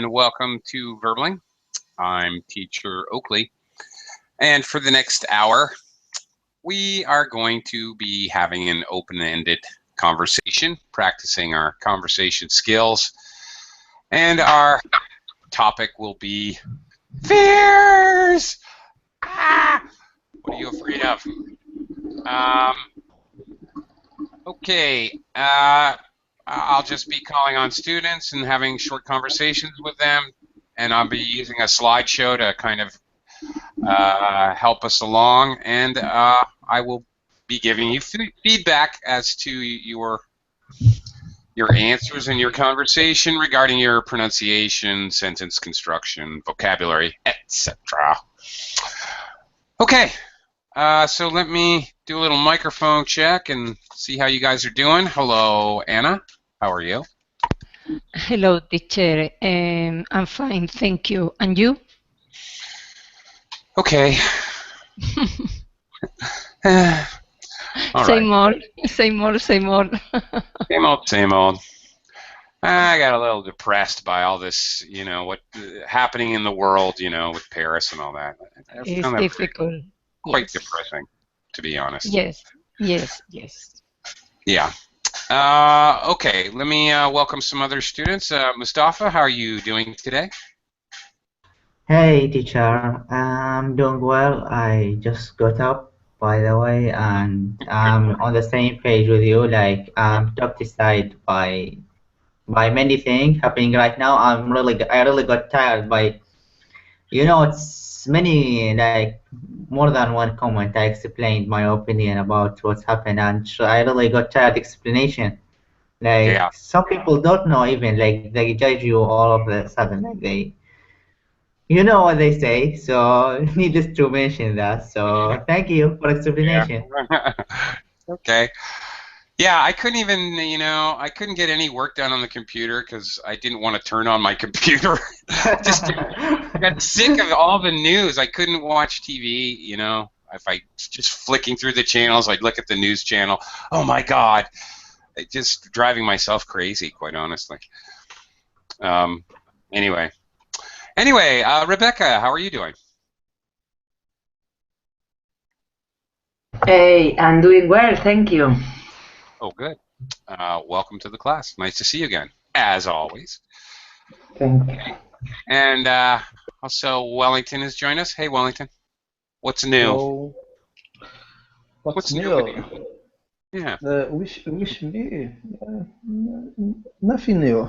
and welcome to Verbling. I'm teacher Oakley, and for the next hour, we are going to be having an open-ended conversation, practicing our conversation skills, and our topic will be fears! Ah! What are you afraid of? Okay, I'll just be calling on students and having short conversations with them, and I'll be using a slideshow to kind of help us along, and I will be giving you feedback as to your answers and your conversation regarding your pronunciation, sentence construction, vocabulary, etc. Okay. So let me do a little microphone check and see how you guys are doing. Hello, Anna. How are you? Hello, teacher. I'm fine, thank you. And you? Okay. Same old, same old, same old. Same old, same old. I got a little depressed by all this, what happening in the world, with Paris and all that. It's difficult. Quite depressing, to be honest. Yes, yes, yes. Yeah. Okay, let me welcome some other students. Mustafa, how are you doing today? Hey, teacher. I'm doing well. I just got up, by the way, and I'm on the same page with you. Like, I'm occupied by many things happening right now. I really got tired by, it's many, like, more than one comment. I explained my opinion about what's happened, and I really got tired explanation. Like, some people don't know even, like, they judge you all of a sudden, like you know what they say, so needless to mention that. So thank you for explanation. Yeah. Okay. Yeah, I couldn't even, I couldn't get any work done on the computer because I didn't want to turn on my computer. I got sick of all the news. I couldn't watch TV, If I just flicking through the channels, I'd look at the news channel. Oh my God. It just driving myself crazy, quite honestly. Anyway, Rebecca, how are you doing? Hey, I'm doing well, thank you. Oh, good. Welcome to the class. Nice to see you again, as always. Thank you. And also, Wellington has joined us. Hey, Wellington. What's new? Hello. What's new? With you? Yeah. Wish me? Nothing new.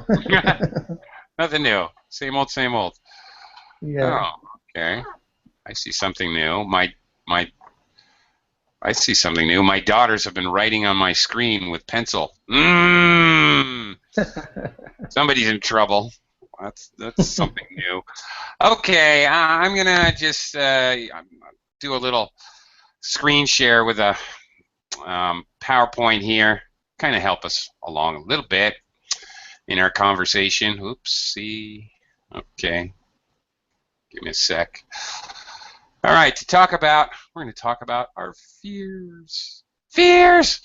Nothing new. Same old, same old. Yeah. Oh, okay. I see something new. I see something new. My daughters have been writing on my screen with pencil. Somebody's in trouble. That's something new. Okay, I'm gonna just do a little screen share with a PowerPoint here. Kind of help us along a little bit in our conversation. Oopsie. Okay. Give me a sec. All right, we're going to talk about our fears. Fears!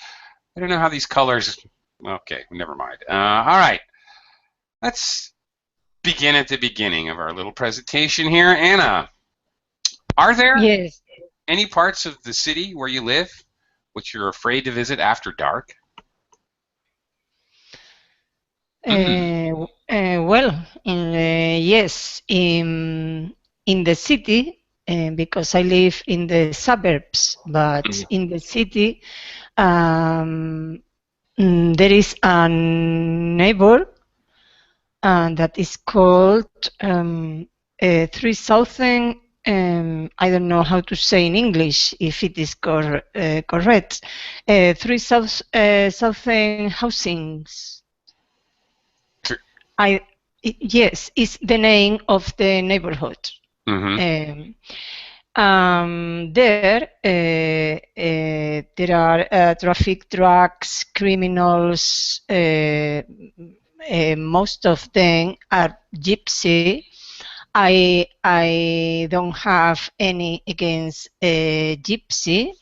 I don't know how these colors, okay, never mind. All right, let's begin at the beginning of our little presentation here. Anna, are there any parts of the city where you live which you're afraid to visit after dark? Well, yes, in the city, because I live in the suburbs, but in the city, there is a neighbor that is called 3000. I don't know how to say in English if it is correct. 3000 housings. Yes, it's the name of the neighborhood. Mm-hmm. There are traffic drugs, criminals. Most of them are gypsy. I don't have any against gypsy.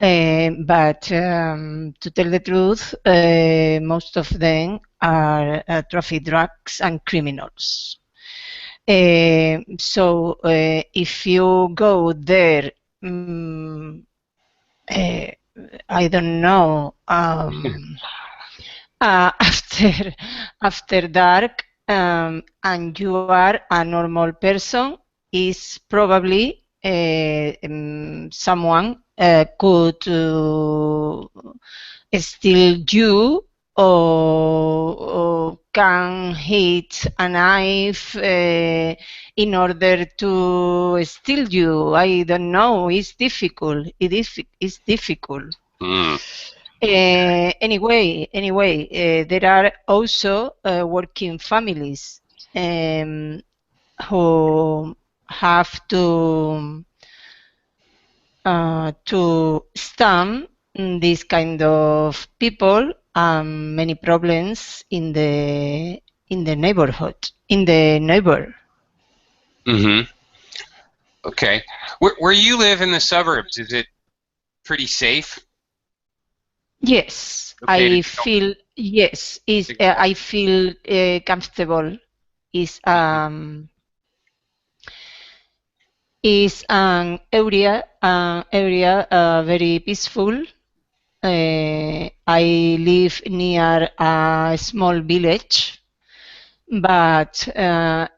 But to tell the truth, most of them are traffic drugs and criminals. So if you go there, I don't know, after dark, and you are a normal person, is probably someone could steal you, or can hit a knife in order to steal you. I don't know. It's difficult. It's difficult. Anyway, there are also working families who have to stand this kind of people, many problems in the neighborhood, in the neighbor. Okay. Where you live in the suburbs, is it pretty safe? Yes, Okay, I feel I feel comfortable. Is an area very peaceful. I live near a small village, but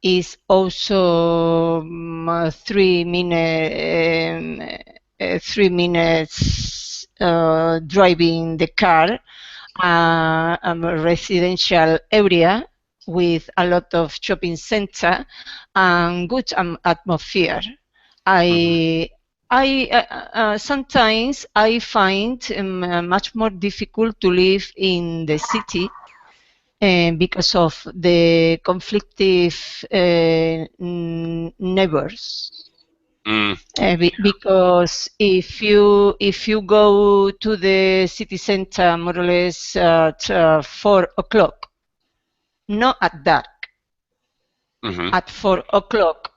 is also 3 minutes driving the car, a residential area with a lot of shopping center and good atmosphere. I sometimes I find much more difficult to live in the city because of the conflictive neighbors. Because if you go to the city center more or less at 4 o'clock, not at dark, at 4 o'clock,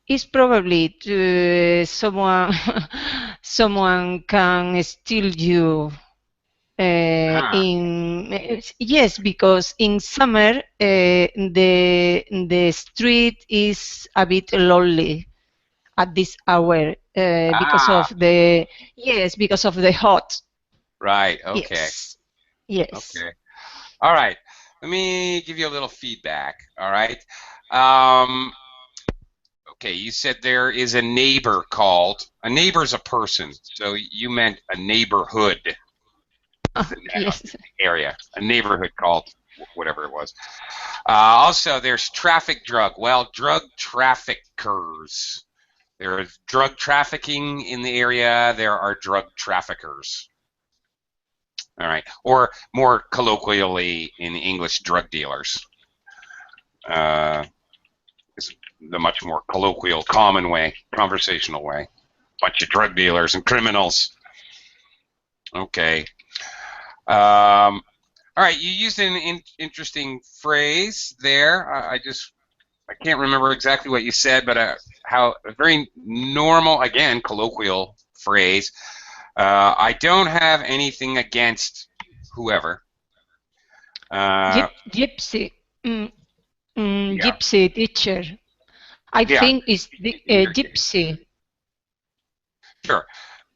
it's probably someone can steal you. Yes, because in summer the street is a bit lonely at this hour because of the hot. Right. Okay. Yes. Okay. All right. Let me give you a little feedback. All right. Okay. You said there is a neighbor called. A neighbor's a person, so you meant a neighborhood. Yes. Area. A neighborhood called whatever it was. Also, there's traffic drug. Well, drug traffickers. There is drug trafficking in the area. There are drug traffickers. All right, or more colloquially in English, drug dealers. Is the much more colloquial, common way, conversational way. Bunch of drug dealers and criminals. Okay. All right, you used an interesting phrase there. I can't remember exactly what you said, but a very normal, again, colloquial phrase. I don't have anything against whoever. Gypsy. Gypsy teacher. I think it's the gypsy. Sure.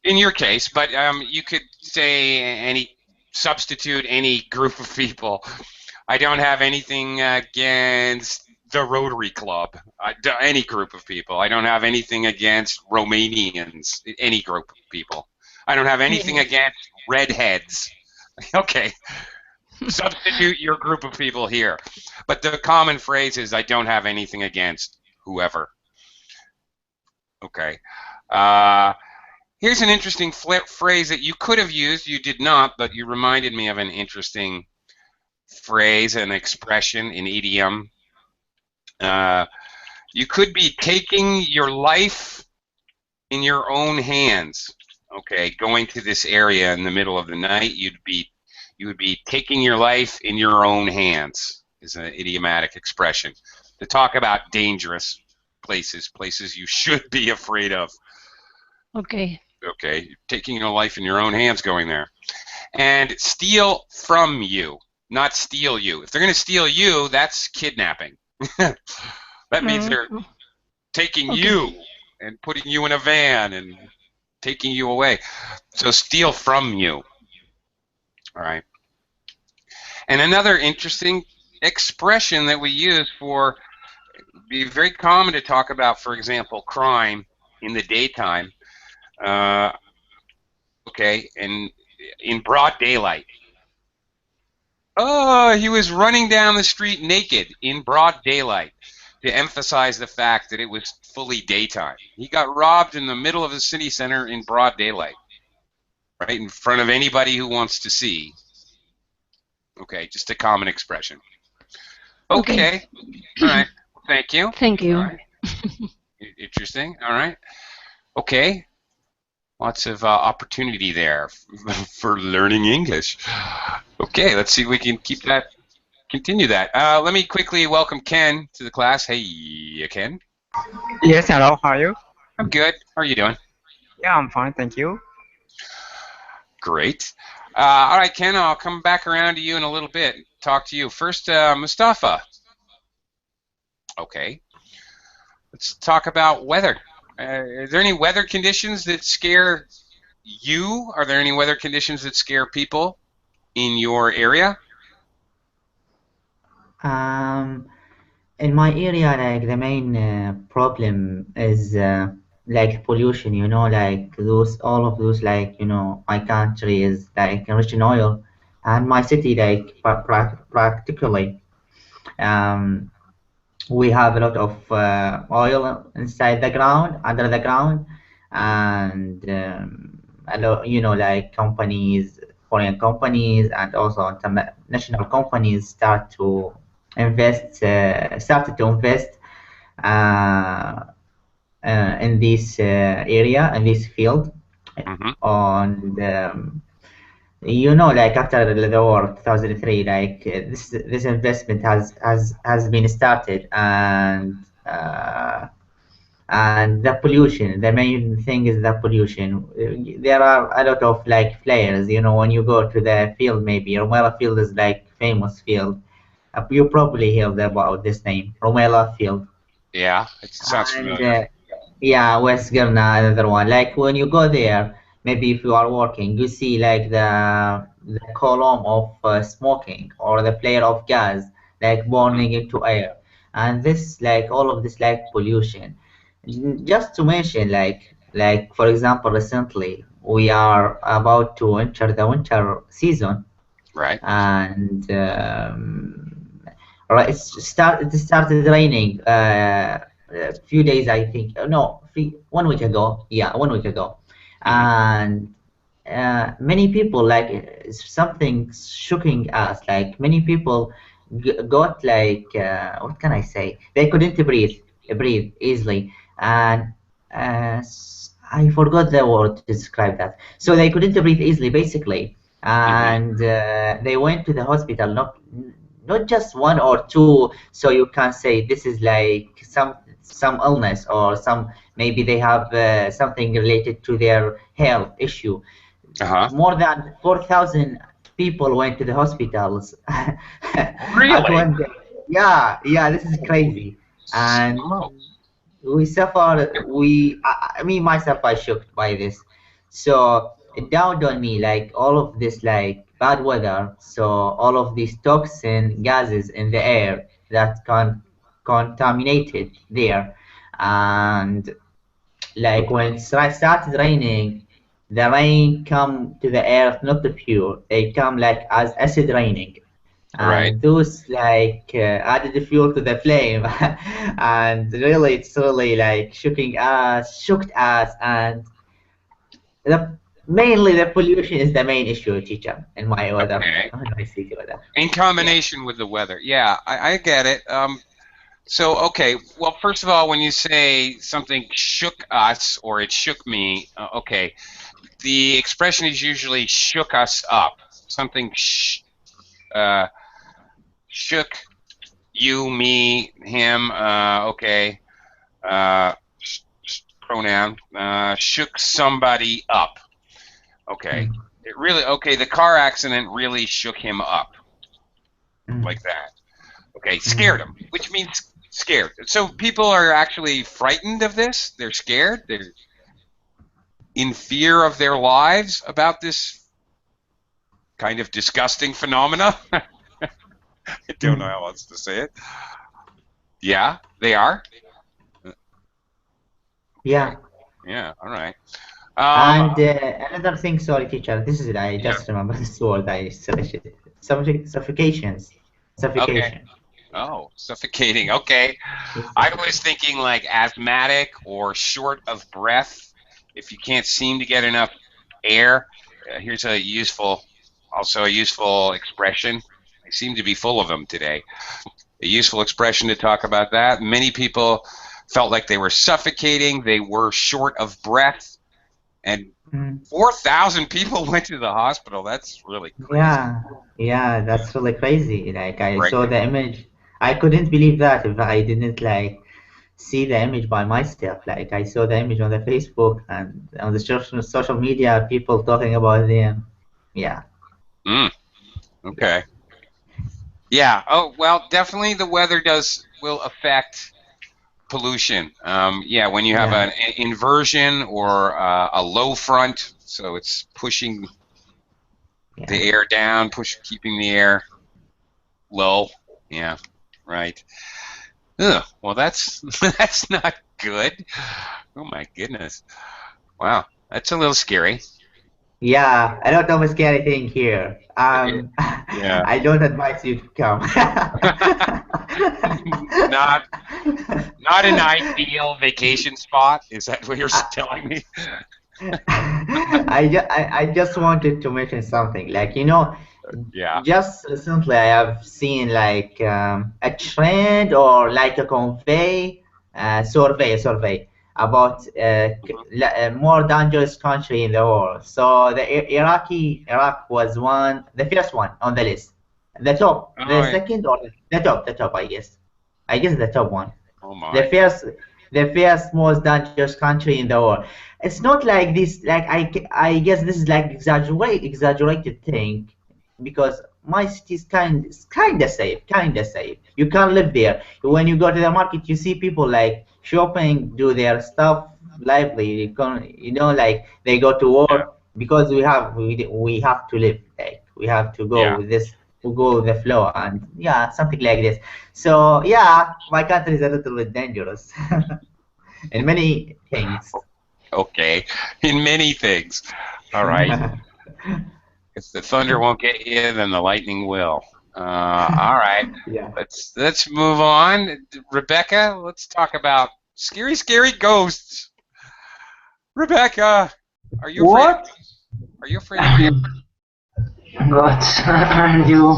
In your case, but you could say substitute any group of people. I don't have anything against the Rotary Club, any group of people. I don't have anything against Romanians, any group of people. I don't have anything against redheads. Okay. Substitute your group of people here. But the common phrase is, I don't have anything against whoever. Okay. Here's an interesting phrase that you could have used. You did not, but you reminded me of an interesting phrase, an expression, an idiom. You could be taking your life in your own hands. Okay, going to this area in the middle of the night, you would be taking your life in your own hands, is an idiomatic expression to talk about dangerous places you should be afraid of. Okay. Okay, taking your life in your own hands going there. And steal from you, not steal you. If they're going to steal you, that's kidnapping. That means they're taking you and putting you in a van and taking you away. So steal from you. All right. And another interesting expression that we use for, be very common to talk about, for example, crime in the daytime. Okay, and in broad daylight. Oh, he was running down the street naked in broad daylight, to emphasize the fact that it was fully daytime. He got robbed in the middle of the city center in broad daylight, right in front of anybody who wants to see. Okay, just a common expression. Okay. All right. Thank you. Thank you. All right. Interesting. All right. Okay. Lots of opportunity there for learning English. Okay, let's see if we can continue that. Let me quickly welcome Ken to the class. Hey, Ken. Yes, hello, how are you? I'm good. How are you doing? Yeah, I'm fine, thank you. Great. All right, Ken, I'll come back around to you in a little bit. Talk to you. First, Mustafa. Okay. Let's talk about weather. Are there any weather conditions that scare you? Are there any weather conditions that scare people in your area? In my area, like the main problem is like pollution. You know, like all of those, like my country is like rich in oil, and my city, like practically, we have a lot of oil inside the ground, under the ground, and a lot, like companies, foreign companies, and also international companies started to invest in this area, in this field, on like after the war 2003, like this investment has been started, and the pollution, the main thing is the pollution. There are a lot of like flares, when you go to the field. Maybe Rumaila Field is like famous field. You probably heard about this name, Rumaila Field. Yeah, it sounds familiar. Yeah, West Girna, another one. Like when you go there, maybe if you are working, you see like the column of smoking or the flare of gas, like burning into air, and this, like all of this, like pollution. Just to mention, like for example, recently we are about to enter the winter season, right? And right, it started raining a few days, I think. No, 1 week ago. Yeah, 1 week ago, and many people, like something shocking us. Like many people got like what can I say? They couldn't breathe easily, and I forgot the word to describe that. So they couldn't breathe easily, basically, and they went to the hospital. Not just one or two, so you can say this is like some illness, or maybe they have something related to their health issue. More than 4,000 people went to the hospitals. Really? Yeah, this is crazy. And we suffer. I mean, myself, I shocked by this. So it dawned on me, like all of this, like bad weather. So all of these toxin gases in the air that contaminated there, and like when it started raining, the rain come to the earth not pure. They come like as acid raining. And those like added the fuel to the flame. And really, it's really like shocked us, and mainly the pollution is the main issue, teacher, in my weather. In combination with the weather. Yeah, I get it. So, okay, well, first of all, when you say something shook us or it shook me, okay, the expression is usually shook us up. Something shook you, me, him, okay, pronoun, shook somebody up. Okay, it really, okay, the car accident really shook him up, like that. Okay, scared him, which means Scared. So people are actually frightened of this. They're scared. They're in fear of their lives about this kind of disgusting phenomena. I don't know how else to say it. Yeah, they are. Yeah. Yeah. All right. And another thing, sorry, teacher. This is I just remember this word I searched it. Suffocations. Suffocation. Okay. Oh, suffocating. Okay. I was thinking like asthmatic or short of breath. If you can't seem to get enough air, here's a useful expression. I seem to be full of them today. A useful expression to talk about that. Many people felt like they were suffocating. They were short of breath. And 4,000 people went to the hospital. That's really crazy. Yeah, that's really crazy. Like I saw the image. I couldn't believe that if I didn't like see the image by myself. Like I saw the image on the Facebook and on the social media, people talking about them. Yeah. Okay. Yeah. Oh well, definitely the weather will affect pollution. Yeah, when you have an inversion or a low front, so it's pushing the air down, keeping the air low. Yeah. Right. Ugh, well, that's that's not good. Oh my goodness! Wow, that's a little scary. Yeah, I don't know a scary thing here. Yeah. I don't advise you to come. Not an ideal vacation spot. Is that what you're telling me? I just wanted to mention something. Like, you know, just recently I have seen like a trend or like a survey about more dangerous country in the world. So the Iraq was the first one on the list. The top, second or the top, I guess. I guess the top one. Oh my. The first most dangerous country in the world. It's not like this. Like I guess this is like exaggerated thing, because my city is kind of safe. You can live there. When you go to the market, you see people like shopping, do their stuff lively. You know, like they go to work because we have to live. Like we have to go with this. To go with the flow and something like this. So my country is a little bit dangerous in many things. Okay, in many things. All right. If the thunder won't get you, then the lightning will. All right. Let's move on. Rebecca, let's talk about scary ghosts. Rebecca, are you afraid? Are you afraid of God, are you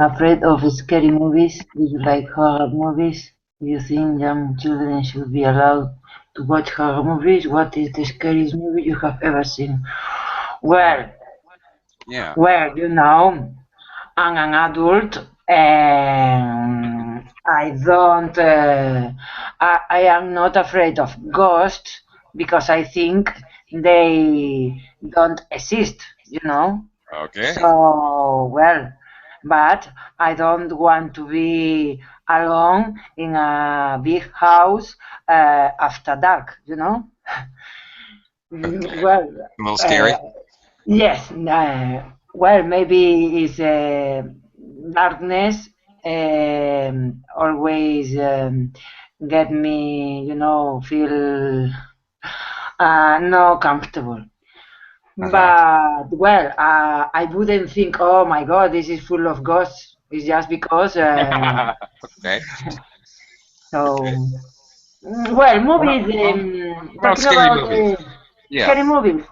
afraid of scary movies? Do you like horror movies? Do you think young children should be allowed to watch horror movies? What is the scariest movie you have ever seen? Well, you know, I'm an adult and I don't. I am not afraid of ghosts because I think they don't exist. You know. Okay. So, well, but I don't want to be alone in a big house after dark, you know? Well, a little scary? Yes. Well, maybe it's darkness always get me, you know, feel not comfortable. But well, I wouldn't think, oh my God, this is full of ghosts. It's just because. Okay. So, well, movies. Talking about scary movies.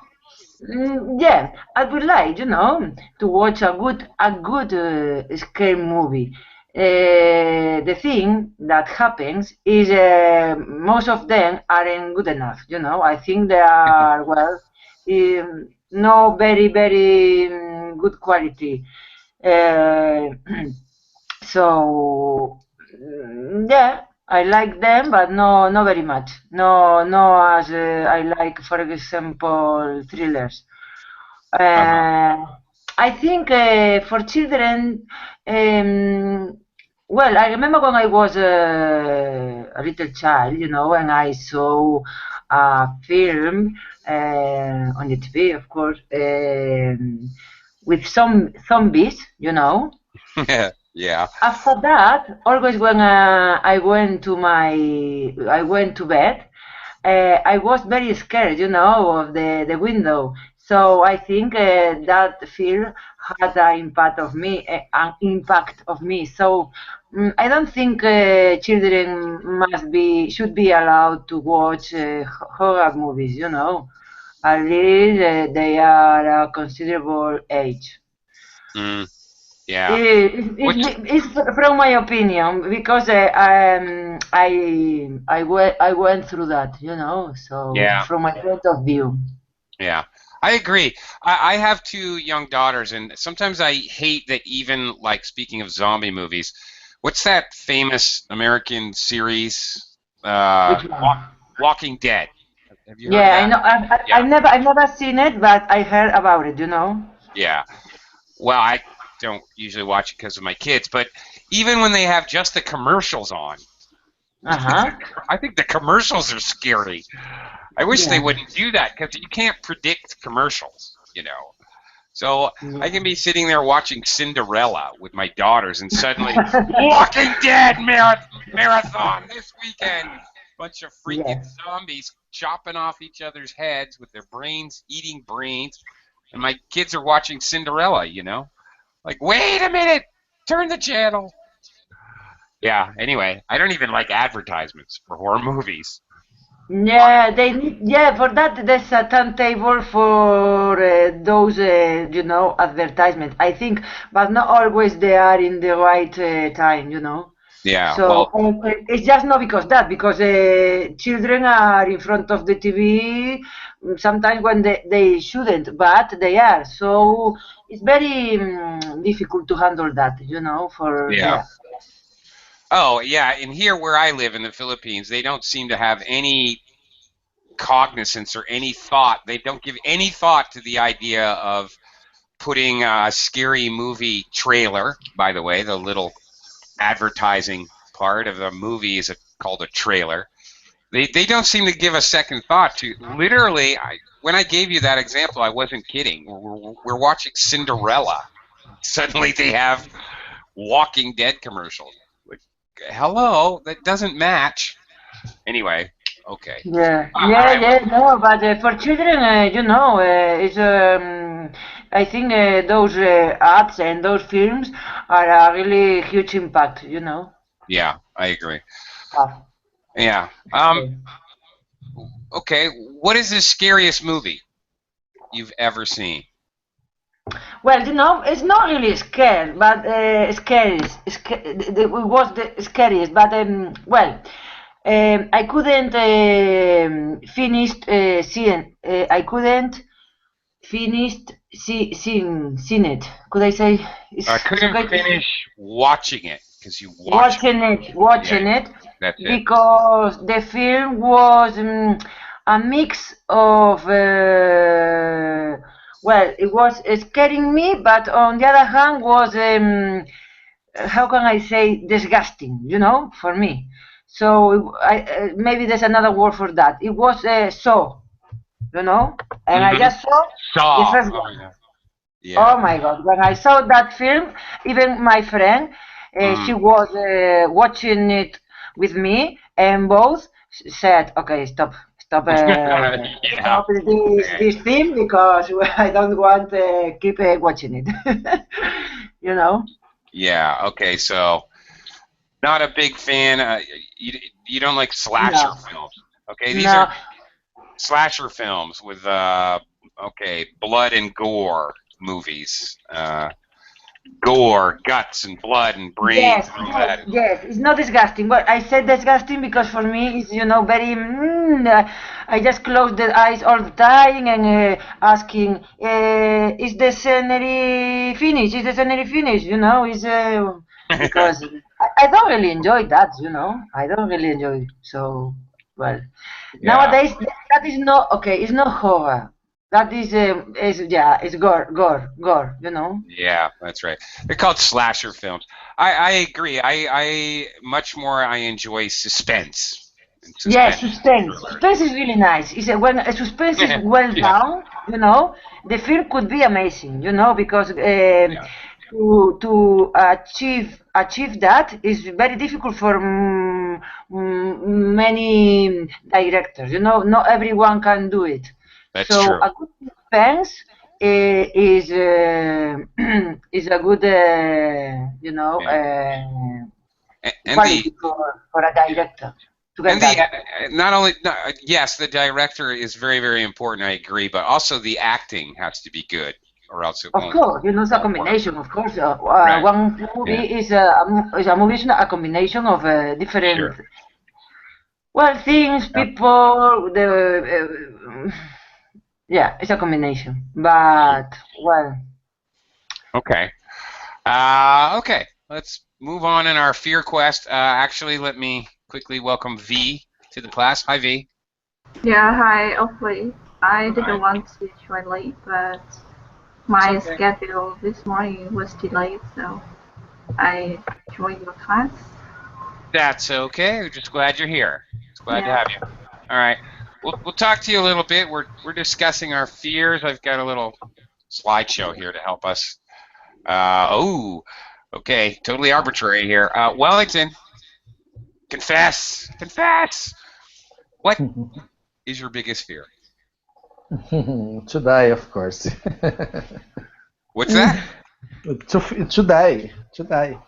Yeah, I would like, you know, to watch a good scary movie. The thing that happens is most of them aren't good enough. You know, I think they are no very good quality. So I like them, but no very much. No as I like, for example, thrillers. I think for children, Well, I remember when I was a little child, and I saw a film on the TV, of course, with some zombies. Yeah. After that, always when I went to bed, I was very scared, of the window. So I think that film had an impact of me. So I don't think children should be allowed to watch horror movies. At least they are a considerable age. Mm, yeah. It's from my opinion because I went through that, so Yeah. from my point of view. Yeah, I agree. I have two young daughters, and sometimes I hate that even, like, speaking of zombie movies, what's that famous American series, Which one? Walking Dead? Have you heard of Yeah, I that? know. Yeah, I've never seen it, but I heard about it. yeah. Well, I don't usually watch it because of my kids, but even when they have just the commercials on, Uh-huh. I think the commercials are scary. I wish they Yeah. wouldn't do that because you can't predict commercials. So I can be sitting there watching Cinderella with my daughters, and suddenly Walking Dead marathon this weekend. Bunch of freaking Yes. zombies chopping off each other's heads with their brains, eating brains, and my kids are watching Cinderella. Like, wait a minute, turn the channel. Yeah. Anyway, I don't even like advertisements for horror movies. Yeah, they need. Yeah, for that there's a timetable for those, advertisements. I think, but not always they are in the right time. Yeah. So Well. it's just not because children are in front of the TV sometimes when they shouldn't, but they are. So it's very difficult to handle that, for Yeah. yeah. Oh, yeah, and here where I live in the Philippines, they don't seem to have any cognizance or any thought. They don't give any thought to the idea of putting a scary movie trailer. By the way, the little advertising part of the movie is called a trailer. They don't seem to give a second thought to literally. When I gave you that example, I wasn't kidding. We're watching Cinderella. Suddenly they have Walking Dead commercials. Hello, that doesn't match. Anyway, okay. Yeah, All yeah, right. yeah, no, but for children, it's I think those ads and those films are a really huge impact. Yeah, I agree. Ah, Yeah. okay. Okay. What is the scariest movie you've ever seen? Well, it's not really scary, but scary. It was the scariest, but well, I couldn't finish seeing. I couldn't finish seeing it. Could I say? I It's couldn't okay to say. finish watching it because you watched it. Watching Yeah, it, that's it. because the film was a mix of. Well, it was scaring me, but on the other hand, was how can I say, disgusting, for me. So maybe there's another word for that. It was so, and I Mm-hmm. just saw the Saw. first Oh, one. yeah. Oh Yeah. my God! When I saw that film, even my friend, she Mm. was watching it with me, and both said, "Okay, stop, Yeah. stop this thing because I don't want to keep watching it." you know? Yeah. Okay. So, not a big fan. You don't like slasher No, films. Okay. These no. are slasher films with blood and gore movies. Gore, guts, and blood and brains Yes, and all yes, that. yes. It's not disgusting, but I said disgusting because for me it's very. I just close the eyes all the time and asking, is the scenery finished? Is the scenery finished? Is because I don't really enjoy that. I don't really enjoy it. So, well, Yeah. nowadays that is not okay. It's not horror. That is yeah. It's gore. Yeah, that's right. They're called slasher films. I agree. I much more I enjoy suspense. Yes, suspense. Suspense is really nice. When a suspense is well done, you know, the film could be amazing. You know, because to achieve that is very difficult for many directors. You know, not everyone can do it. That's so true. A good suspense is is a good you know quality for a director. And not only yes, the director is very, very important. I agree, but also the acting has to be good, or else it Of won't. course, you know, it's a combination. Of course, Right. one movie is a movie is a combination of different well things, people. Yeah, it's a combination. But well. Okay. Okay. Let's move on in our fear quest. Actually, let me quickly welcome V to the class. Hi, V. Yeah, hi, Oakley. I didn't want to join late, but my schedule this morning was delayed, so I joined your class. That's okay. We're just glad you're here. Glad to have you. All right. We'll talk to you a little bit. We're discussing our fears. I've got a little slideshow here to help us. Okay. Totally arbitrary here. Wellington, confess. What is your biggest fear? To die, of course. What's that? To die. To die.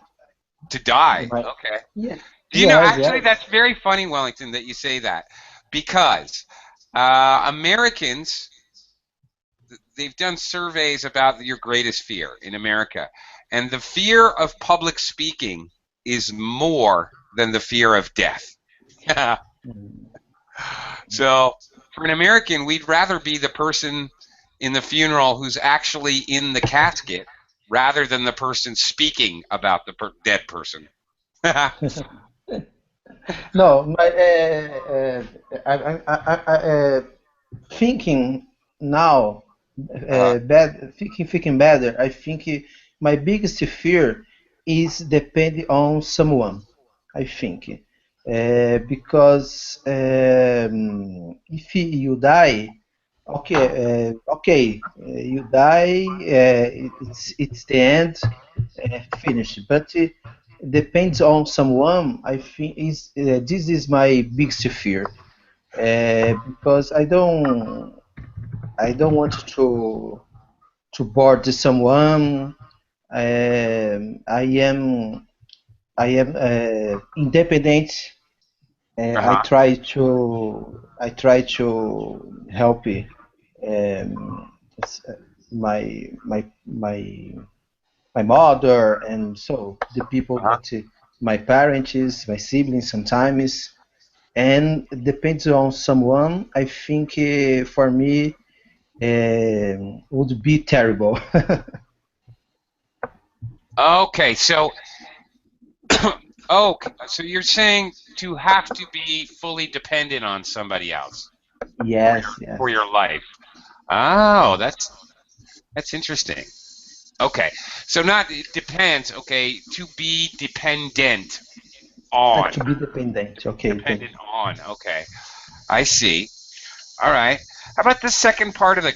To die. Okay. Yeah. Do you know, actually, that's very funny, Wellington, that you say that. Because Americans, they've done surveys about your greatest fear in America. And the fear of public speaking is more than the fear of death. So, for an American, we'd rather be the person in the funeral who's actually in the casket rather than the person speaking about the dead person. No, I thinking now, thinking better. I think my biggest fear is depending on someone. I think because if you die, okay, you die. It's the end, finished. But depends on someone. I think this is my biggest fear because I don't want to bore someone. I am independent. I try to help my mother, and so the people that my parents, my siblings sometimes, and depends on someone. I think for me would be terrible. Okay, so so you're saying to have to be fully dependent on somebody else. Yes, for your life. Oh, that's interesting. Okay, so not it depends. Okay, to be dependent on. To be dependent. Okay. Dependent on. Okay, I see. All right. How about the second part of the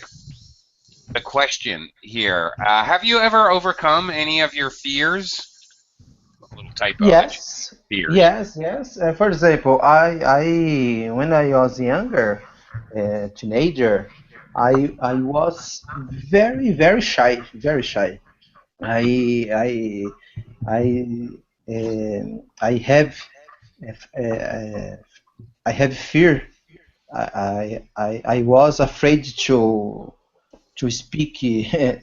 question here? Have you ever overcome any of your fears? A little typo. Yes. Fears. Yes. For example, I when I was younger, teenager, I was very shy, very shy. I have fear. I was afraid to speak in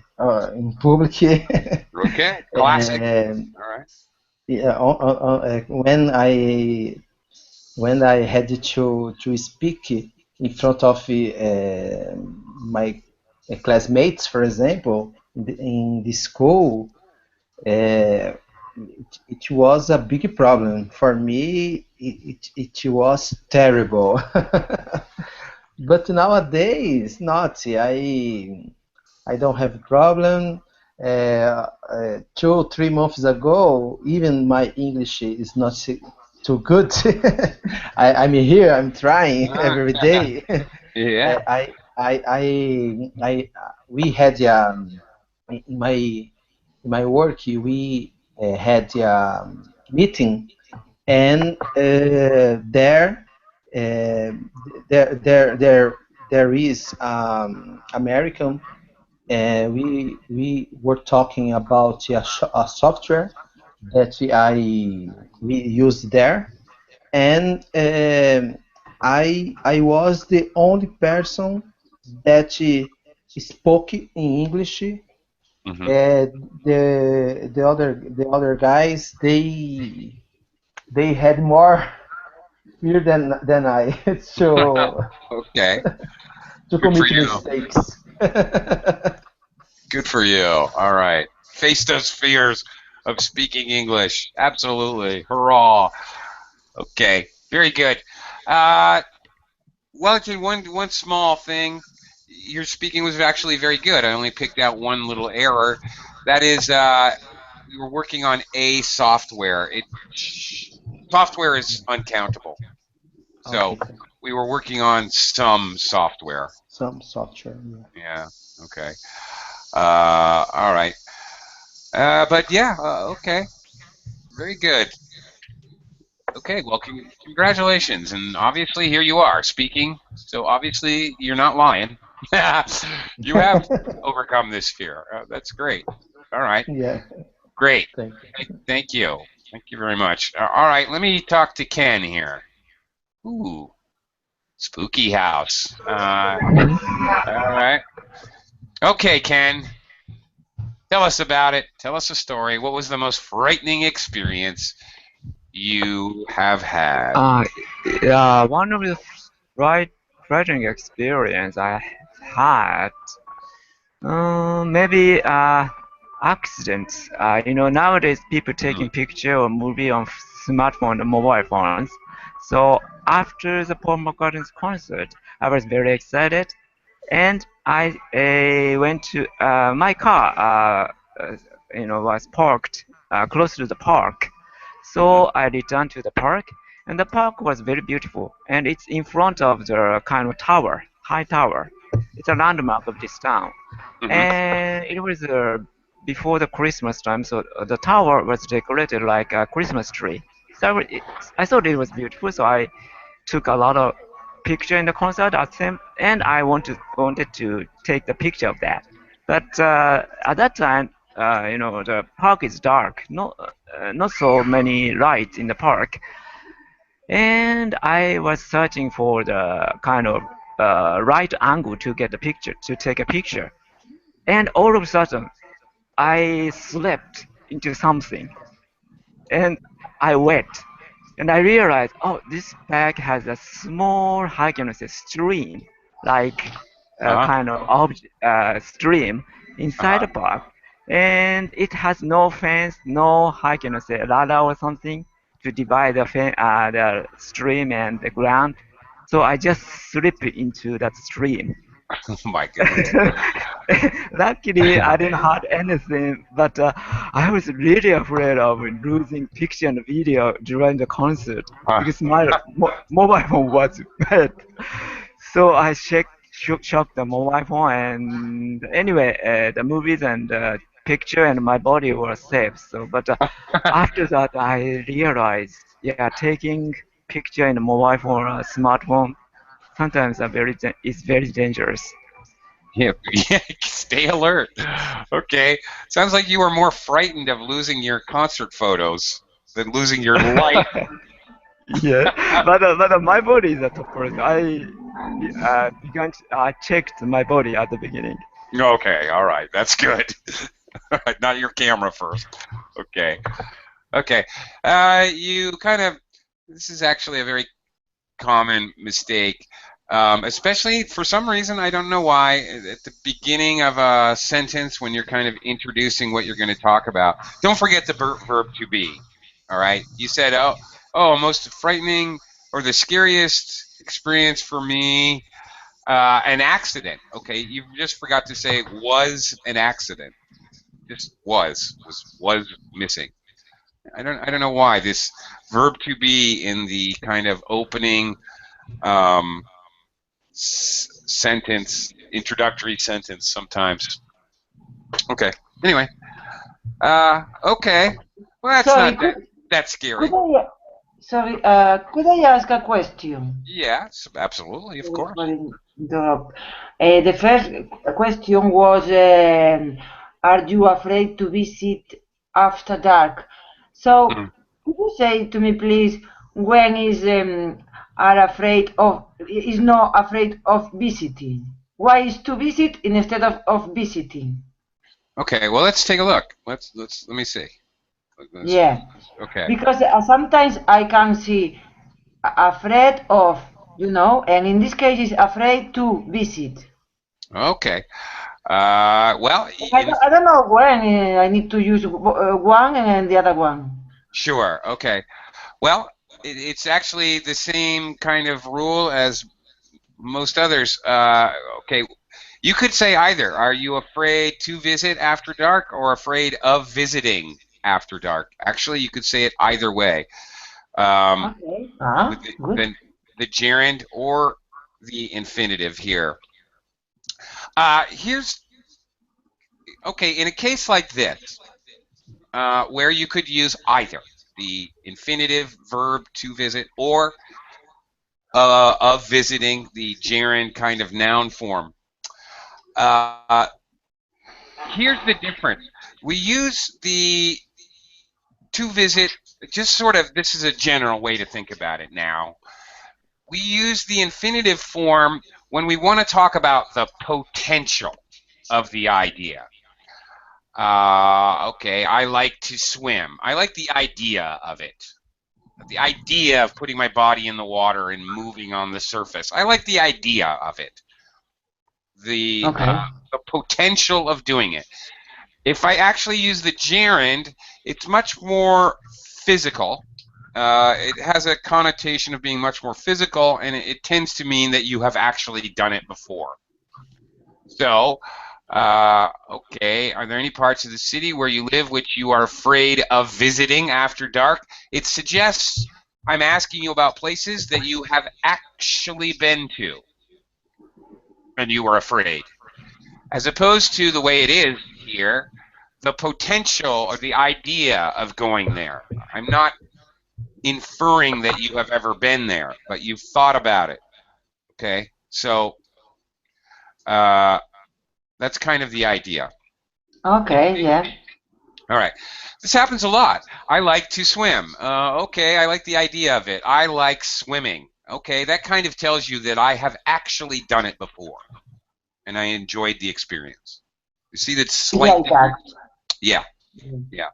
public. Okay, classic. All right. Yeah, when I had to speak in front of my classmates, for example, in the school, it was a big problem for me. It was terrible. But nowadays, not. I don't have a problem. 2 3 months ago, even my English is not too good. I'm here. I'm trying every day. Yeah. We had in my work we had a meeting, and uh, there is American, and we were talking about a software that we used there, and I was the only person that spoke in English. Hmm. The other guys, they had more fear than I so Okay. to Good for commit you. mistakes. Good for you. All right. Face those fears of speaking English. Absolutely. Hurrah. Okay. Very good. Uh, Wellington, one small thing. Your speaking was actually very good. I only picked out one little error. That is, we were working on a software. Software is uncountable. So Okay, we were working on some software. some software. Yeah. Okay. All right. But yeah. Okay. Very good. Okay. Well, congratulations. And obviously, here you are speaking. So obviously, you're not lying. You have overcome this fear. That's great. All right. Yeah, Great. thank Thank you. Thank you very much. All right. Let me talk to Ken here. Ooh. Spooky house. All right. Okay, Ken. Tell us about it. Tell us a story. What was the most frightening experience you have had? Yeah, one of the frightening experience I had, maybe accidents. Nowadays people taking picture or movie on smartphone and mobile phones. So after the Paul McCartney's concert, I was very excited, and I went to my car. Was parked close to the park. So I returned to the park, and the park was very beautiful, and it's in front of the kind of tower, high tower. It's a landmark of this town, Mm-hmm. and it was before the Christmas time, so the tower was decorated like a Christmas tree. So I thought it was beautiful, so I took a lot of picture in the concert at same, and I wanted to take the picture of that. But at that time, the park is dark, not so many lights in the park, and I was searching for the kind of right angle to get the picture, to take a picture. And all of a sudden, I slipped into something, and I wet. And I realized, oh, this bag has a small, how can I say, stream, like a Uh-huh. kind of stream inside the Uh-huh. bag. And it has no fence, no, how can I say, ladder or something to divide the stream and the ground. So I just slipped into that stream. Oh my goodness. Luckily, I didn't hurt anything, but I was really afraid of losing picture and video during the concert Uh, because my mobile phone was bad. So I shook the mobile phone, and anyway, the movies and picture and my body were safe. So, but after that, I realized, yeah, taking picture in a mobile phone or a smartphone sometimes is very dangerous. yeah, yeah, stay alert. Okay. Sounds like you were more frightened of losing your concert photos than losing your life. Yeah, but my body is a top person. I checked my body at the beginning. Okay, all right. That's good. All right, not your camera first. Okay. Okay. You kind of, this is actually a very common mistake, especially for some reason, I don't know why, at the beginning of a sentence when you're kind of introducing what you're going to talk about. Don't forget the verb to be. All right. You said, most frightening or the scariest experience for me, an accident. Okay. You just forgot to say was an accident. Just was missing. I don't know why this verb to be in the kind of opening sentence, introductory sentence sometimes. Okay. Anyway. Okay. Well, that's Sorry, not that scary. Could I ask a question? Yes, absolutely, of course. The first question was, are you afraid to visit after dark? So, could you say to me, please, when is not afraid of visiting? Why is to visit instead of visiting? Okay, well, let's take a look. Let me see. Yeah. Okay. Because sometimes I can see afraid of, and in this case is afraid to visit. Okay. Well, I don't know when I need to use one and the other one. Sure. Okay. Well, it's actually the same kind of rule as most others. Okay. You could say either. Are you afraid to visit after dark or afraid of visiting after dark? Actually, you could say it either way. Okay. Good. The gerund or the infinitive here. Okay, in a case like this, where you could use either the infinitive verb to visit or of visiting, the gerund kind of noun form. Here's the difference. We use the to visit, just sort of, this is a general way to think about it now. We use the infinitive form when we want to talk about the potential of the idea. Okay, I like to swim. I like the idea of it. The idea of putting my body in the water and moving on the surface. I like the idea of it. The potential of doing it. If I actually use the gerund, it's much more physical. It has a connotation of being much more physical, and it tends to mean that you have actually done it before. So, okay, are there any parts of the city where you live which you are afraid of visiting after dark? It suggests I'm asking you about places that you have actually been to, and you are afraid. As opposed to the way it is here, the potential or the idea of going there. I'm not inferring that you have ever been there, but you've thought about it. Okay, so that's kind of the idea. Okay, yeah. All right. This happens a lot. I like to swim. Okay, I like the idea of it. I like swimming. Okay, that kind of tells you that I have actually done it before, and I enjoyed the experience. You see that slight difference? Yeah. Yeah.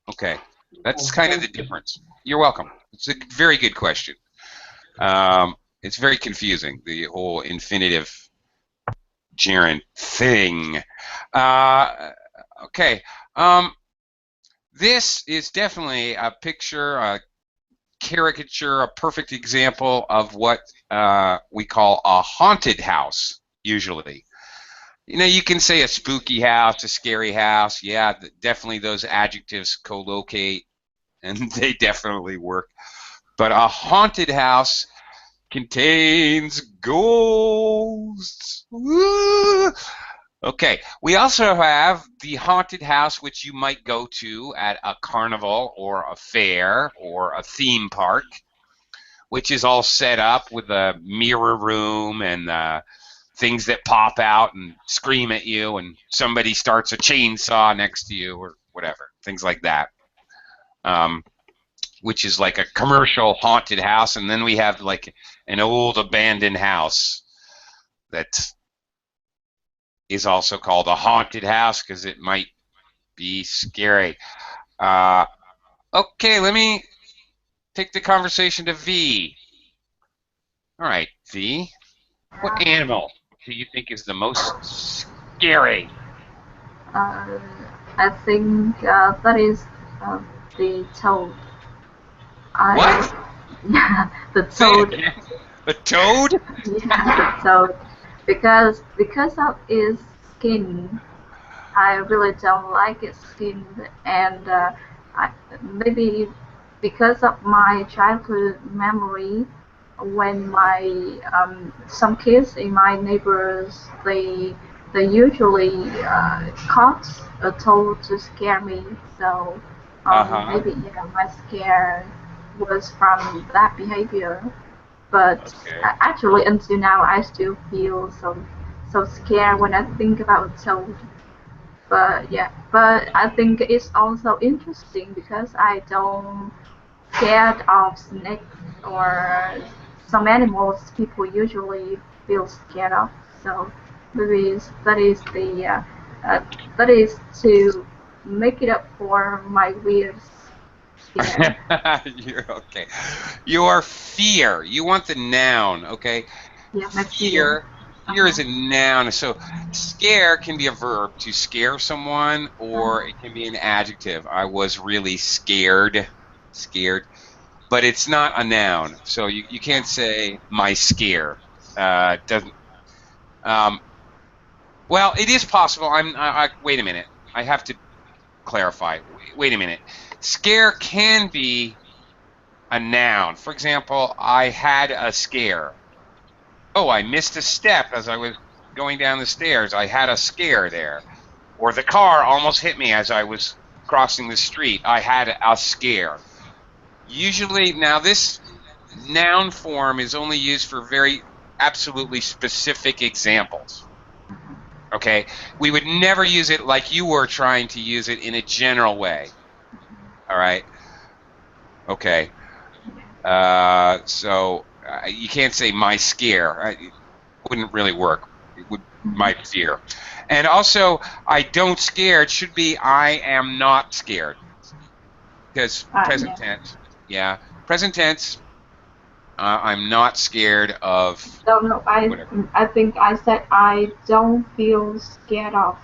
Okay. That's kind of the difference. You're welcome. It's a very good question. It's very confusing, the whole infinitive gerund thing. Okay. This is definitely a picture, a caricature, a perfect example of what we call a haunted house, usually. You know, you can say a spooky house, a scary house. Yeah, definitely those adjectives co-locate, and they definitely work. But a haunted house contains ghosts. Woo! Okay, we also have the haunted house which you might go to at a carnival or a fair or a theme park, which is all set up with a mirror room and things that pop out and scream at you, and somebody starts a chainsaw next to you or whatever, things like that, which is like a commercial haunted house. And then we have like an old abandoned house that is also called a haunted house because it might be scary. Okay, let me take the conversation to V. All right, V, what animal do you think is the most scary? I think that is the toad. What? Yeah, the toad. The toad? Yeah, the toad. Because of its skin. I really don't like its skin, and maybe because of my childhood memory, when my some kids in my neighbors they usually caught a toad to scare me. So Uh-huh. maybe my scare was from that behavior. But Okay. actually, until now, I still feel so scared when I think about toad. But yeah, but I think it's also interesting because I don't scared of snakes or some animals people usually feel scared of. So maybe uh, that is to make it up for my weird scare. You're okay. Your fear. You want the noun, okay? Yeah, my fear. Fear. Fear is a noun. So scare can be a verb to scare someone, or it can be an adjective. I was really scared. Scared. But it's not a noun. So you can't say my scare. Doesn't well, it is possible. Wait a minute. I have to clarify. Wait a minute. Scare can be a noun. For example, I had a scare. Oh, I missed a step as I was going down the stairs. I had a scare there. Or the car almost hit me as I was crossing the street. I had a scare. Usually, now this noun form is only used for very absolutely specific examples. Okay? We would never use it like you were trying to use it in a general way. All right? Okay. So you can't say my scare. It wouldn't really work. It would my fear. And also, I don't scared should be I am not scared. Because present Yeah. tense. Yeah. Present tense. I'm not scared of Don't know. whatever. I think I said I don't feel scared of.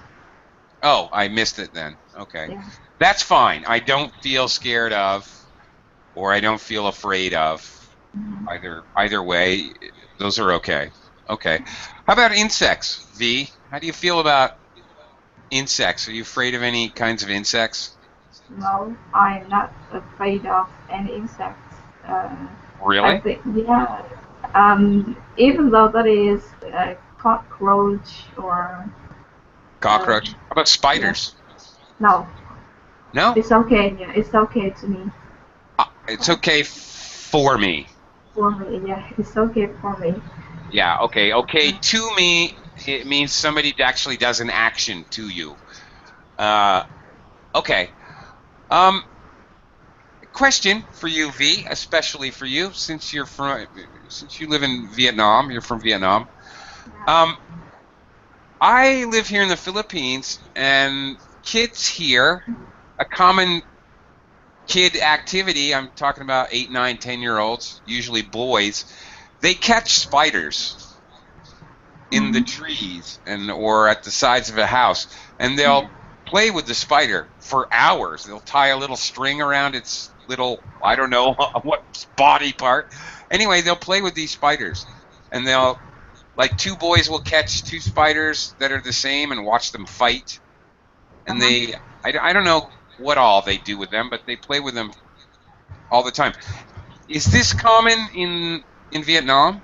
Oh, I missed it then. Okay. Yeah. That's fine. I don't feel scared of, or I don't feel afraid of. Either way, those are okay. Okay. How about insects, V? How do you feel about insects? Are you afraid of any kinds of insects? No, I'm not afraid of any insects. Uh, I Really? think, yeah. Even though that is a cockroach or Cockroach? How about yeah, spiders? no, No? it's okay. Yeah, it's okay to me. It's okay for me. For me, yeah, it's okay for me. Yeah, okay. Okay, to me, it means somebody actually does an action to you. Okay. Question for you, V, especially for you, since you live in Vietnam, you're from Vietnam. I live here in the Philippines, and kids here, a common kid activity, I'm talking about 8, 9, 10-year-olds, usually boys, they catch spiders in the trees or at the sides of a house, and they'll play with the spider for hours. They'll tie a little string around its little, I don't know what body part. Anyway, they'll play with these spiders, and they'll, like, two boys will catch two spiders that are the same and watch them fight. And I don't know what all they do with them, but they play with them all the time. Is this common in Vietnam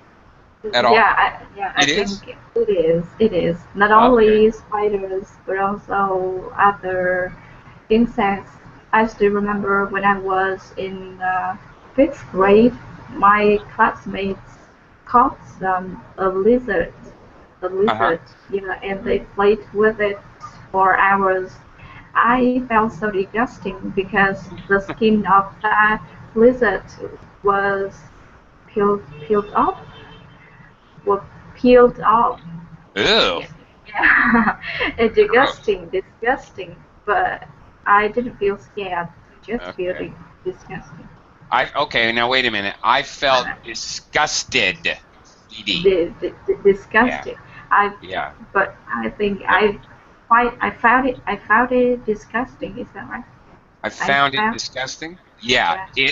at all? I It is? think it is. It is not Okay. only spiders but also other insects. I still remember when I was in fifth grade, my classmates caught a lizard, Uh-huh. and they played with it for hours. I felt so disgusting because the skin of that lizard was peeled off, was peeled off. Ew. Yeah, yeah. It's Gross. disgusting. But I didn't feel scared. Just feel Okay. disgusting. Okay, now wait a minute. I felt disgusted. ED. Yeah. Disgusting. I Yeah. but I think Yeah. I found it disgusting. Is that right? I I found it found disgusting. Yeah. yeah.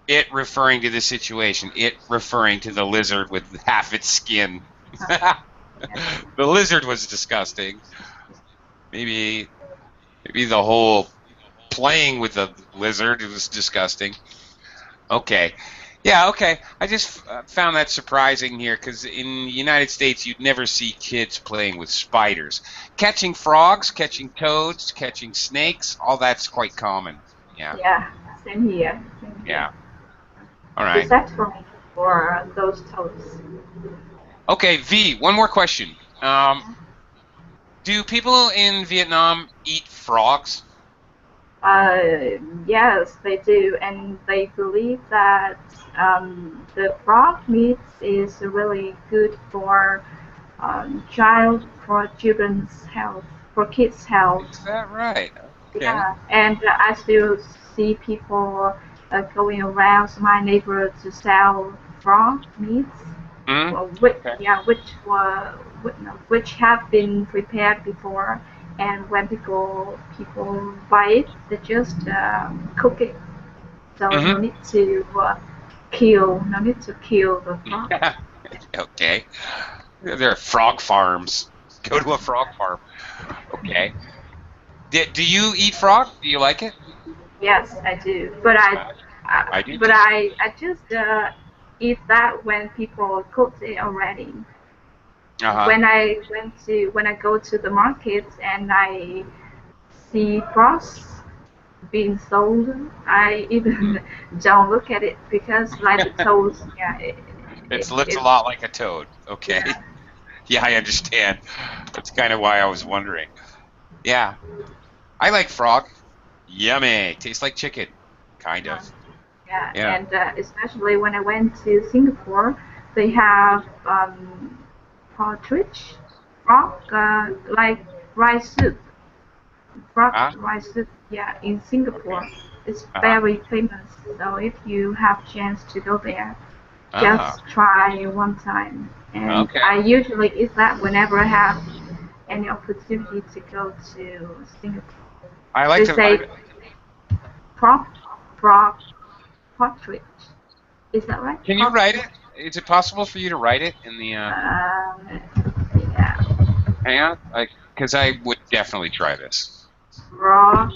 It referring to the situation. It referring to the lizard with half its skin. Yeah. The lizard was disgusting. Maybe the whole playing with the lizard was disgusting. Okay. Yeah, okay. I just found that surprising here because in the United States you'd never see kids playing with spiders. Catching frogs, catching toads, catching snakes, all that's quite common. Yeah. Yeah, same here. Same here. Yeah. All right. Except for those toads. Okay, V, one more question. Do people in Vietnam eat frogs? Yes, they do, and they believe that the frog meat is really good for children's health, for kids' health. Is that right? Okay. Yeah, and I still see people going around my neighborhood to sell frog meats, which have been prepared before, and when people buy it, they just cook it. So no need to kill the frog. Okay. There are frog farms. Go to a frog farm. Okay. Do you eat frog? Do you like it? Yes, I do. But I do. But I just eat that when people cooked it already. When I go to the market and I see frogs being sold, I even don't look at it because like the toads, yeah. It looks a lot like a toad. Okay. Yeah, I understand. That's kind of why I was wondering. Yeah. I like frog. Yummy. Tastes like chicken. Kind of. Yeah. And especially when I went to Singapore, they have partridge, frog, like rice soup. Frog rice soup, yeah, in Singapore. It's very famous. So if you have chance to go there, just try one time. And I usually eat that whenever I have any opportunity to go to Singapore. I like to say partridge. Is that right? Can you write it? Is it possible for you to write it in the? Yeah. Hang on, because I would definitely try this. Frog.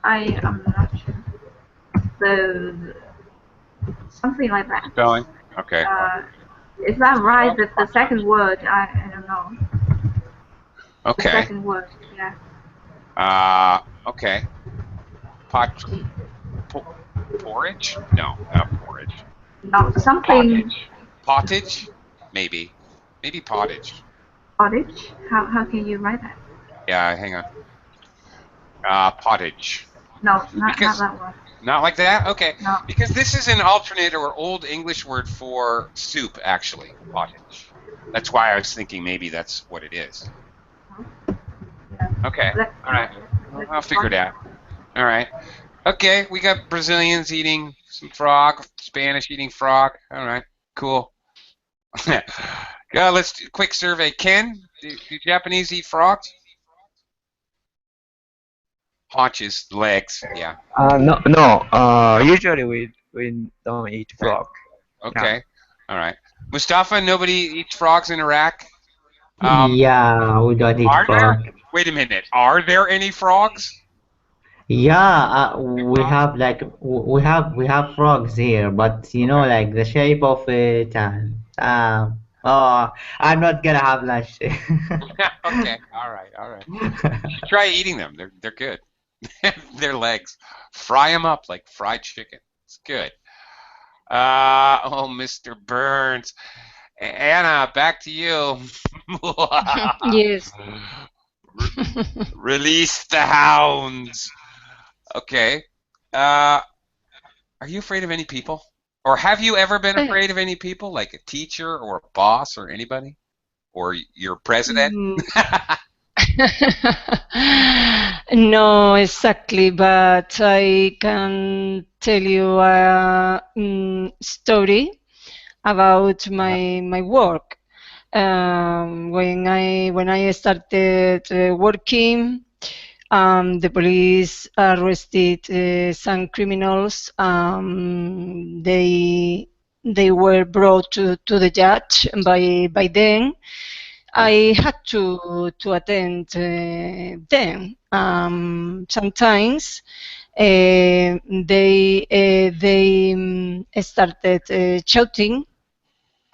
I am not sure. Something like that. Spelling. Okay. Is that right? That the second word? I don't know. Okay. The second word. Yeah. Okay. Porridge? No, not porridge. No, something. Pottage? Maybe. Maybe pottage. Pottage? How can you write that? Yeah, hang on. Pottage. No, not that one. Not like that? Okay. No. Because this is an alternate or Old English word for soup, actually. Pottage. That's why I was thinking maybe that's what it is. Okay. All right. I'll figure it out. All right. Okay, we got Brazilians eating some frog, Spanish eating frog. All right, cool. Let's do a quick survey. Ken, do Japanese eat frogs? Haunches, legs, yeah. No. Usually we don't eat frog. Okay. Yeah. All right. Mustafa, nobody eats frogs in Iraq? Yeah, we don't eat frog. Wait a minute. Are there any frogs? Yeah, we have frogs here, but you know, like the shape of it, and I'm not gonna have lunch. Okay, all right. You should try eating them. They're good. Their legs, fry them up like fried chicken. It's good. Oh, Mr. Burns, Anna, back to you. Yes. Release the hounds. Okay. Are you afraid of any people? Or have you ever been afraid of any people, like a teacher or a boss or anybody? Or your president? No, exactly, but I can tell you a story about my work. When I started working, the police arrested some criminals. They were brought to the judge by them. I had to attend them. Sometimes they started shouting,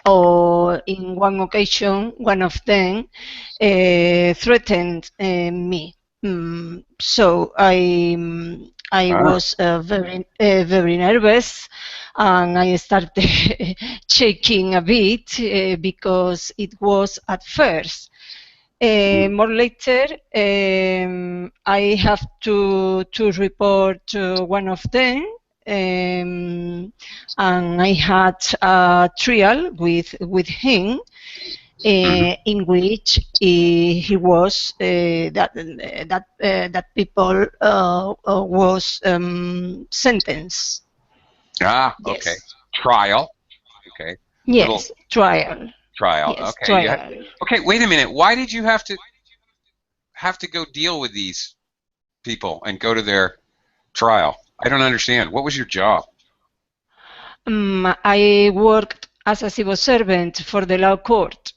or in one occasion, one of them threatened me. So I was very nervous, and I started shaking a bit because it was at first. More later, I have to report one of them, and I had a trial with him, in which he was that people was sentenced. Ah, Yes. okay. Trial. Okay. Yes, Little trial. trial. Yes, Okay. trial. Okay. Wait a minute. Why did you have to go deal with these people and go to their trial? I don't understand. What was your job? I worked as a civil servant for the law court.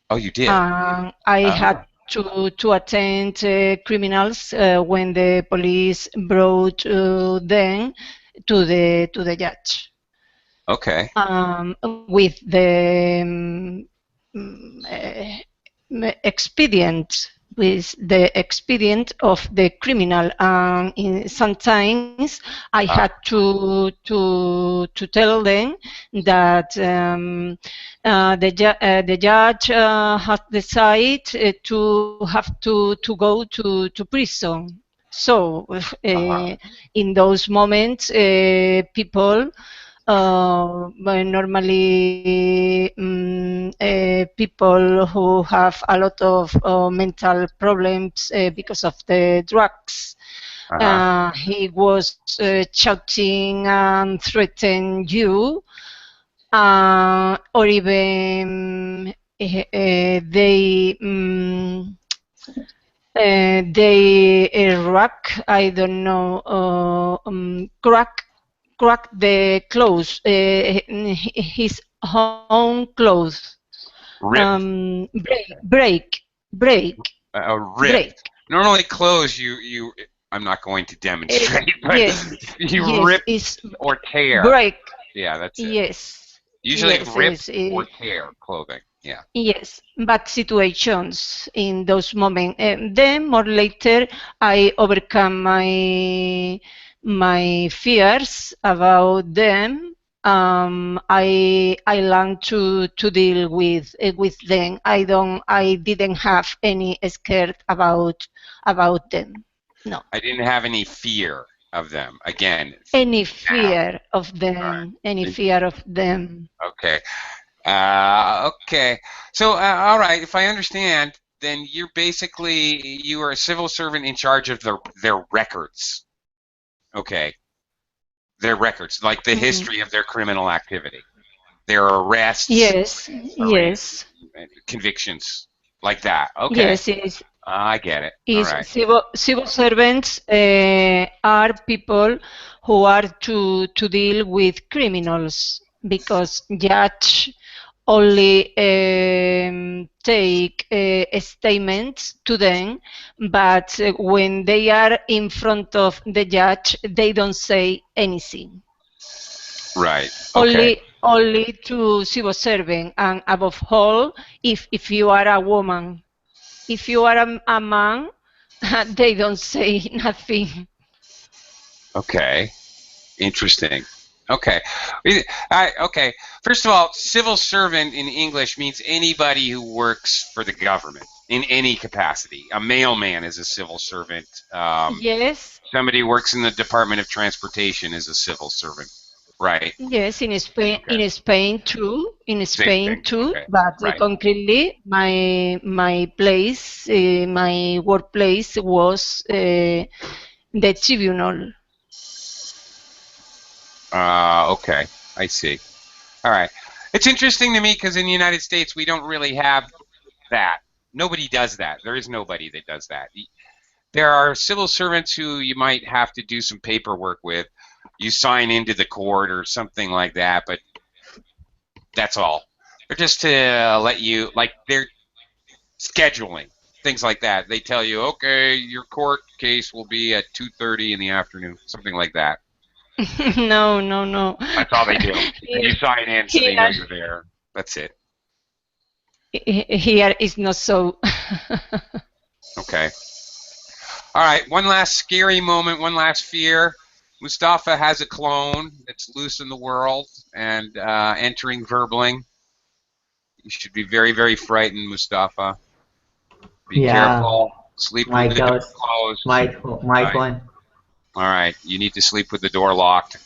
Oh, you did. I had to attend criminals when the police brought them to the judge. Okay. With the expedient, of the criminal. Sometimes I had to tell them that the judge has decided to have to go to prison. So in those moments, people normally people who have a lot of mental problems because of the drugs. He was shouting and threatening you, or even they rock, I don't know, crack the clothes, his own clothes. Break. Rip. Break. Normally clothes you I'm not going to demonstrate, but you rip or tear. Break. Yeah, that's it. Yes. Usually rip or tear clothing. Yeah. Yes, bad situations in those moments. Then more later, I overcome my fears about them. I learned to deal with them. I didn't have any scare about them. No. I didn't have any fear of them. Again. Any fear of them. Right. Any fear of them. Okay. Okay. So, all right. If I understand, then you are a civil servant in charge of their records. Okay. Their records, like the history of their criminal activity, their arrests. Yes. Convictions, like that. Okay. Yes. I get it. All right. Civil servants are people who are to deal with criminals, because judge only take statements to them, but when they are in front of the judge, they don't say anything. Right. Okay. Only to civil servant, and above all, if you are a woman. If you are a man, they don't say nothing. Okay. Interesting. Okay. Okay. First of all, civil servant in English means anybody who works for the government in any capacity. A mailman is a civil servant. Yes. Somebody who works in the Department of Transportation is a civil servant. Right. Yes, in Spain, okay. In Spain too. Okay. But right. Concretely, my place, my workplace was the tribunal. Okay, I see. All right. It's interesting to me because in the United States we don't really have that. Nobody does that. There is nobody that does that. There are civil servants who you might have to do some paperwork with. You sign into the court or something like that, but that's all. They're just to let you, like, scheduling, things like that. They tell you, okay, your court case will be at 2:30 in the afternoon, something like that. No, no, no. That's all they do. And you sign in so they know you're there. That's it. Here is not so. Okay. All right, one last scary moment, one last fear. Mustafa has a clone that's loose in the world and entering Verbling. You should be very, very frightened, Mustafa. Be careful. Sleep with the door closed. My phone. All right, you need to sleep with the door locked.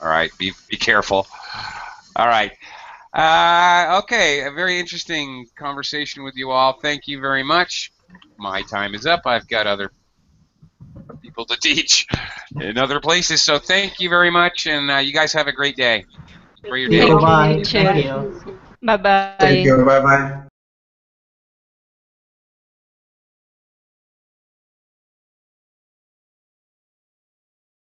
All right, be careful. All right. Okay, a very interesting conversation with you all. Thank you very much. My time is up. I've got other people to teach in other places. So thank you very much, and you guys have a great day. Bye. Thank you. Bye-bye. Thank you. Bye-bye.